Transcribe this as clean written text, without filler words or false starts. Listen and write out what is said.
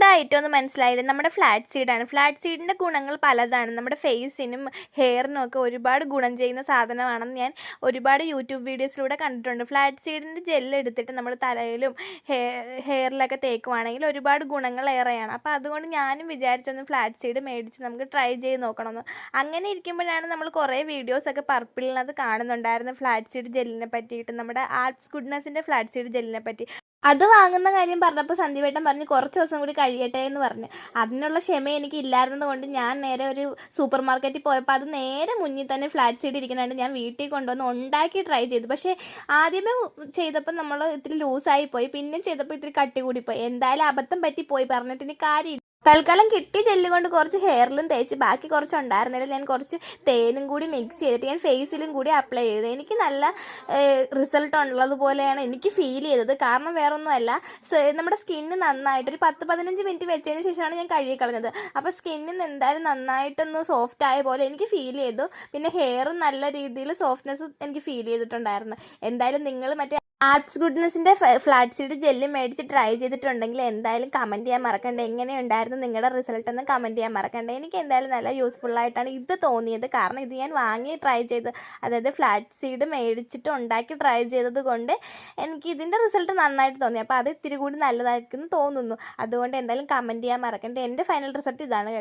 ഇതെന്താ ഐറ്റം എന്ന് മനസ്സിലായില്ലേ? നമ്മുടെ ഫ്ലാക്സ് സീഡാണ്. ഫ്ലാക്സ് സീഡിൻ്റെ ഗുണങ്ങൾ പലതാണ്. നമ്മുടെ ഫേസിനും ഹെയറിനും ഒക്കെ ഒരുപാട് ഗുണം ചെയ്യുന്ന സാധനമാണെന്ന് ഞാൻ ഒരുപാട് യൂട്യൂബ് വീഡിയോസിലൂടെ കണ്ടിട്ടുണ്ട്. ഫ്ലാക്സ് സീഡിൻ്റെ ജെല്ല് എടുത്തിട്ട് നമ്മൾ തലയിലും ഹെയറിലൊക്കെ തേക്കുവാണെങ്കിൽ ഒരുപാട് ഗുണങ്ങൾ ഏറെയാണ്. അപ്പോൾ അതുകൊണ്ട് ഞാനും വിചാരിച്ചൊന്ന് ഫ്ലാക്സ് സീഡ് മേടിച്ച് നമുക്ക് ട്രൈ ചെയ്ത് നോക്കണമെന്ന്. അങ്ങനെ ഇരിക്കുമ്പോഴാണ് നമ്മൾ കുറേ വീഡിയോസൊക്കെ പർപ്പിളിനകത്ത് കാണുന്നുണ്ടായിരുന്നു ഫ്ലാക്സ് സീഡ് ജെല്ലിനെ പറ്റിയിട്ട്, നമ്മുടെ ആർട്സ് ഗുഡ്നെസ്സിൻ്റെ ഫ്ലാക്സ് സീഡ് ജെല്ലിനെ പറ്റി. അത് വാങ്ങുന്ന കാര്യം പറഞ്ഞപ്പോൾ സന്ദീപേട്ടൻ പറഞ്ഞു കുറച്ച് ദിവസം കൂടി കഴിയട്ടെ എന്ന് പറഞ്ഞു. അതിനുള്ള ക്ഷമ എനിക്ക് ഇല്ലായിരുന്നത് കൊണ്ട് ഞാൻ നേരെ ഒരു സൂപ്പർ മാർക്കറ്റിൽ പോയപ്പോൾ അത് നേരെ മുന്നിൽ തന്നെ ഫ്ലാക്സ് സീഡ് ഇരിക്കുന്നുണ്ട്. ഞാൻ വീട്ടിൽ കൊണ്ടുവന്ന് ഉണ്ടാക്കി ട്രൈ ചെയ്തു. പക്ഷേ ആദ്യമേ ചെയ്തപ്പോൾ നമ്മൾ ഇത്തിരി ലൂസായി പോയി, പിന്നെ ചെയ്തപ്പോൾ ഇത്തിരി കട്ടി കൂടിപ്പോയി. എന്തായാലും അബദ്ധം പറ്റിപ്പോയി, പറഞ്ഞിട്ട് ഇനി കാര്യമില്ല. തൽക്കാലം കിട്ടിയ ജെല്ല് കൊണ്ട് കുറച്ച് ഹെയറിലും തേച്ച് ബാക്കി കുറച്ച് ഉണ്ടായിരുന്നില്ല, ഞാൻ കുറച്ച് തേനും കൂടി മിക്സ് ചെയ്തിട്ട് ഞാൻ ഫേസിലും കൂടി അപ്ലൈ ചെയ്തു. എനിക്ക് നല്ല റിസൾട്ട് ഉള്ളതുപോലെയാണ് എനിക്ക് ഫീൽ ചെയ്തത്. കാരണം വേറൊന്നുമല്ല, നമ്മുടെ സ്കിന്ന് നന്നായിട്ട് ഒരു 10-15 മിനിറ്റ് വെച്ചതിന് ശേഷമാണ് ഞാൻ കഴുകി കളഞ്ഞത്. അപ്പോൾ സ്കിന്നിന് എന്തായാലും നന്നായിട്ടൊന്ന് സോഫ്റ്റ് ആയ പോലെ എനിക്ക് ഫീൽ ചെയ്തു. പിന്നെ ഹെയറും നല്ല രീതിയിൽ സോഫ്റ്റ്നെസ് എനിക്ക് ഫീൽ ചെയ്തിട്ടുണ്ടായിരുന്നു. എന്തായാലും നിങ്ങൾ മറ്റേ ആർട്സ് ഗുഡ്നെസ്സിൻ്റെ ഫ്ലാക്സ് സീഡ് ജെല്ല് മേടിച്ച് ട്രൈ ചെയ്തിട്ടുണ്ടെങ്കിൽ എന്തായാലും കമൻറ്റ് ചെയ്യാൻ മറക്കണ്ട. എങ്ങനെയുണ്ടായിരുന്നു നിങ്ങളുടെ റിസൾട്ട് എന്ന് കമൻറ്റ് ചെയ്യാൻ മറക്കണ്ട. എനിക്ക് എന്തായാലും നല്ല യൂസ്ഫുള്ളായിട്ടാണ് ഇത് തോന്നിയത്. കാരണം ഇത് ഞാൻ വാങ്ങി ട്രൈ ചെയ്ത്, അതായത് ഫ്ലാക്സ് സീഡ് മേടിച്ചിട്ട് ഉണ്ടാക്കി ട്രൈ ചെയ്തത് കൊണ്ട് എനിക്ക് ഇതിൻ്റെ റിസൾട്ട് നന്നായിട്ട് തോന്നി. അപ്പോൾ അത് ഇത്തിരി കൂടി നല്ലതായിരിക്കും എന്ന് തോന്നുന്നു. അതുകൊണ്ട് എന്തായാലും കമൻറ്റ് ചെയ്യാൻ മറക്കണ്ട. എൻ്റെ ഫൈനൽ റിസൾട്ട് ഇതാണ് കേട്ടോ.